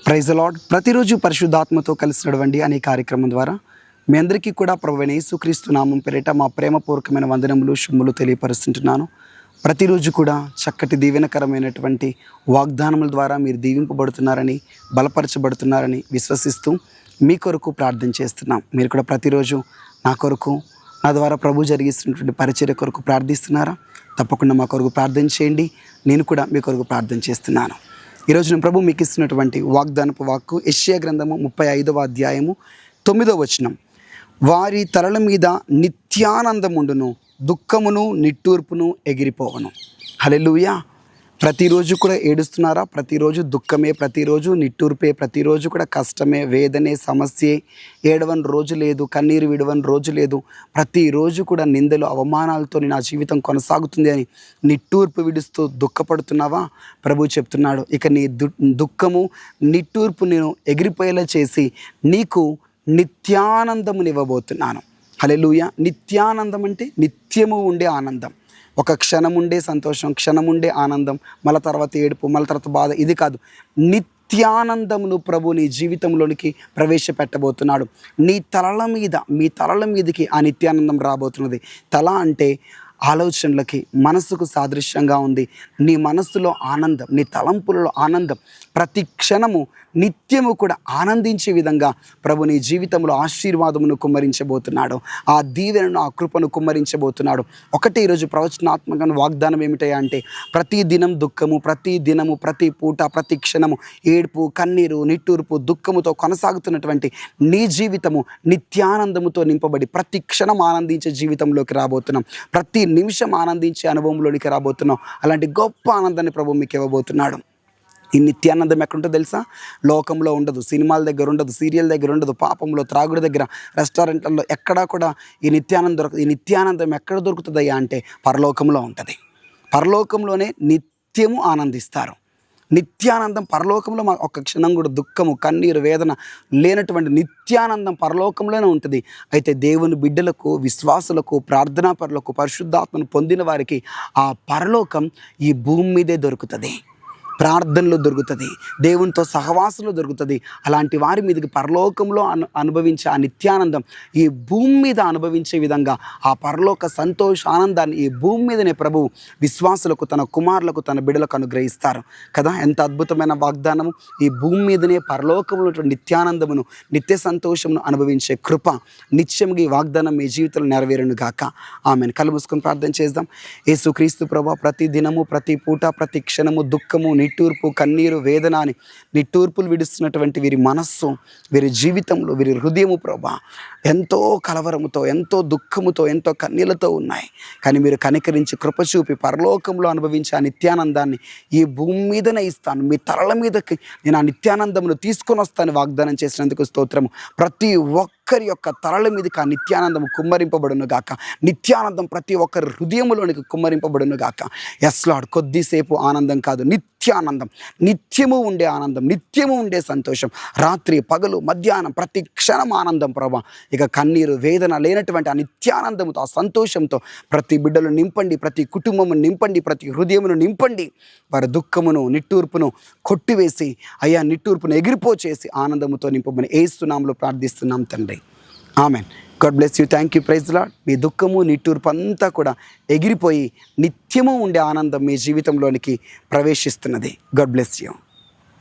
Praise the lord. ప్రతిరోజు పరిశుద్ధాత్మతో కలిసి నడవండి అనే కార్యక్రమం ద్వారా మీ అందరికీ కూడా ప్రభువైన యేసుక్రీస్తు నామం పేరిట మా ప్రేమపూర్వకమైన వందనములు శుభములు తెలియపరుస్తుంటున్నాను. ప్రతిరోజు కూడా చక్కటి దీవెనకరమైనటువంటి వాగ్దానముల ద్వారా మీరు దీవింపబడుతున్నారని, బలపరచబడుతున్నారని విశ్వసిస్తూ మీ కొరకు ప్రార్థన చేస్తున్నాం. మీరు కూడా ప్రతిరోజు నా కొరకు, నా ద్వారా ప్రభు జరిగిస్తున్నటువంటి పరిచర్య కొరకు ప్రార్థిస్తున్నారా? తప్పకుండా మా కొరకు ప్రార్థన చేయండి. నేను కూడా మీ కొరకు ప్రార్థన చేస్తున్నాను. ఈరోజు నేను ప్రభు మీకు ఇస్తున్నటువంటి వాగ్దానపు వాక్కు యెషయా గ్రంథము 35వ అధ్యాయము 9వ వచనం. వారి తలల మీద నిత్యానందముండును, దుఃఖమును నిట్టూర్పును ఎగిరిపోవను. హల్లెలూయా. ప్రతిరోజు కూడా ఏడుస్తున్నారా? ప్రతిరోజు దుఃఖమే, ప్రతిరోజు నిట్టూర్పే, ప్రతిరోజు కూడా కష్టమే, వేదనే, సమస్యే. ఏడవని రోజు లేదు, కన్నీరు విడవని రోజు లేదు. ప్రతిరోజు కూడా నిందలు, అవమానాలతో నా జీవితం కొనసాగుతుంది అని నిట్టూర్పు విడుస్తూ దుఃఖపడుతున్నావా? ప్రభు చెప్తున్నాడు, ఇక నీ దుఃఖము నిట్టూర్పు నేను ఎగిరిపోయేలా చేసి నీకు నిత్యానందమునివ్వబోతున్నాను. హల్లెలూయా. నిత్యానందం అంటే నిత్యము ఉండే ఆనందం. ఒక క్షణం ఉండే సంతోషం, క్షణం ఉండే ఆనందం, మళ్ళీ తర్వాత ఏడుపు, మళ్ళీ తర్వాత బాధ, ఇది కాదు. నిత్యానందమును ప్రభు నీ జీవితంలోనికి ప్రవేశపెట్టబోతున్నాడు. నీ తలల మీద, మీ తలల మీదకి ఆ నిత్యానందం రాబోతున్నది. తల అంటే ఆలోచనలకి, మనసుకు సాదృశ్యంగా ఉంది. నీ మనస్సులో ఆనందం, నీ తలంపులలో ఆనందం, ప్రతి క్షణము నిత్యము కూడా ఆనందించే విధంగా ప్రభు నీ జీవితంలో ఆశీర్వాదమును కుమ్మరించబోతున్నాడు. ఆ దీవెనను, ఆ కృపను కుమ్మరించబోతున్నాడు. ఒకటి ఈరోజు ప్రవచనాత్మక వాగ్దానం ఏమిటయా అంటే, ప్రతి దినం దుఃఖము, ప్రతి దినము, ప్రతి పూట, ప్రతి క్షణము ఏడుపు, కన్నీరు, నిట్టూర్పు, దుఃఖముతో కొనసాగుతున్నటువంటి నీ జీవితము నిత్యానందముతో నింపబడి ప్రతి క్షణం ఆనందించే జీవితంలోకి రాబోతున్నాం. ప్రతి నిమిషం ఆనందించే అనుభవంలోనికి రాబోతున్నాం. అలాంటి గొప్ప ఆనందాన్ని ప్రభు మీకు ఇవ్వబోతున్నాడు. ఈ నిత్యానందం ఎక్కడుంటుందో తెలుసా? లోకంలో ఉండదు, సినిమాల దగ్గర ఉండదు, సీరియల్ దగ్గర ఉండదు, పాపంలో, త్రాగుడి దగ్గర, రెస్టారెంట్లలో ఎక్కడా కూడా ఈ నిత్యానందం దొరకదు. ఈ నిత్యానందం ఎక్కడ దొరుకుతుందయ్యా అంటే పరలోకంలో ఉంటుంది. పరలోకంలోనే నిత్యము ఆనందిస్తారు. నిత్యానందం పరలోకంలో ఒక్క క్షణం కూడా దుఃఖము, కన్నీరు, వేదన లేనటువంటి నిత్యానందం పరలోకంలోనే ఉంటుంది. అయితే దేవుని బిడ్డలకు, విశ్వాసులకు, ప్రార్థనాపరులకు, పరిశుద్ధాత్మను పొందిన వారికి ఆ పరలోకం ఈ భూమి మీదే దొరుకుతుంది. ప్రార్థనలో దొరుకుతుంది, దేవునితో సహవాసంలో దొరుకుతుంది. అలాంటి వారి మీదకి పరలోకంలో అనుభవించే ఆ నిత్యానందం ఈ భూమి మీద అనుభవించే విధంగా ఆ పరలోక సంతోష ఆనందాన్ని ఈ భూమి మీదనే ప్రభు విశ్వాసులకు, తన కుమారులకు, తన బిడ్డలకు అనుగ్రహిస్తారు కదా. ఎంత అద్భుతమైన వాగ్దానము! ఈ భూమి మీదనే పరలోకంలో నిత్యానందమును, నిత్య సంతోషమును అనుభవించే కృప నిత్యముగా ఈ వాగ్దానం మీ జీవితంలో నెరవేరును గాక. ఆమెను. కళ్ళు మూసుకొని ప్రార్థన చేద్దాం. యేసుక్రీస్తు ప్రభు, ప్రతి దినము, ప్రతి పూట, ప్రతి క్షణము దుఃఖము, నిట్టూర్పు, కన్నీరు, వేదన అని నిట్టూర్పులు విడుస్తున్నటువంటి వీరి మనస్సు, వీరి జీవితంలో, వీరి హృదయము ప్రభా ఎంతో కలవరముతో, ఎంతో దుఃఖముతో, ఎంతో కన్నీళ్లతో ఉన్నాయి. కానీ మీరు కనికరించి కృప చూపి పరలోకంలో అనుభవించే ఆ నిత్యానందాన్ని ఈ భూమి మీదనే ఇస్తాను, మీ తలల మీదకి నేను ఆ నిత్యానందమును తీసుకొని వస్తాను వాగ్దానం చేసినందుకు స్తోత్రము. ప్రతి ఒక్కరి యొక్క తలల మీదకి ఆ నిత్యానందం కుమ్మరింపబడును గాక. నిత్యానందం ప్రతి ఒక్కరి హృదయములోనికి కుమ్మరింపబడును గాక. Yes Lord. కొద్దిసేపు ఆనందం కాదు, నిత్యానందం, నిత్యము ఉండే ఆనందం, నిత్యము ఉండే సంతోషం, రాత్రి పగలు మధ్యాహ్నం ప్రతి క్షణం ఆనందం ప్రభా. ఇక కన్నీరు, వేదన లేనటువంటి ఆ నిత్యానందంతో, ఆ సంతోషంతో ప్రతి బిడ్డలు నింపండి, ప్రతి కుటుంబమును నింపండి, ప్రతి హృదయమును నింపండి. వారి దుఃఖమును, నిట్టూర్పును కొట్టివేసి, అయ్యా నిట్టూర్పును ఎగిరిపోచేసి ఆనందముతో నింపమని యేసు నామములో ప్రార్థిస్తున్నాం తండ్రి. Amen. God bless you. Thank you. Praise the Lord. మీ దుఃఖము, నిట్టూర్పు అంతా కూడా ఎగిరిపోయి నిత్యము ఉండే ఆనందం మీ జీవితంలోనికి ప్రవేశిస్తున్నది. God bless you.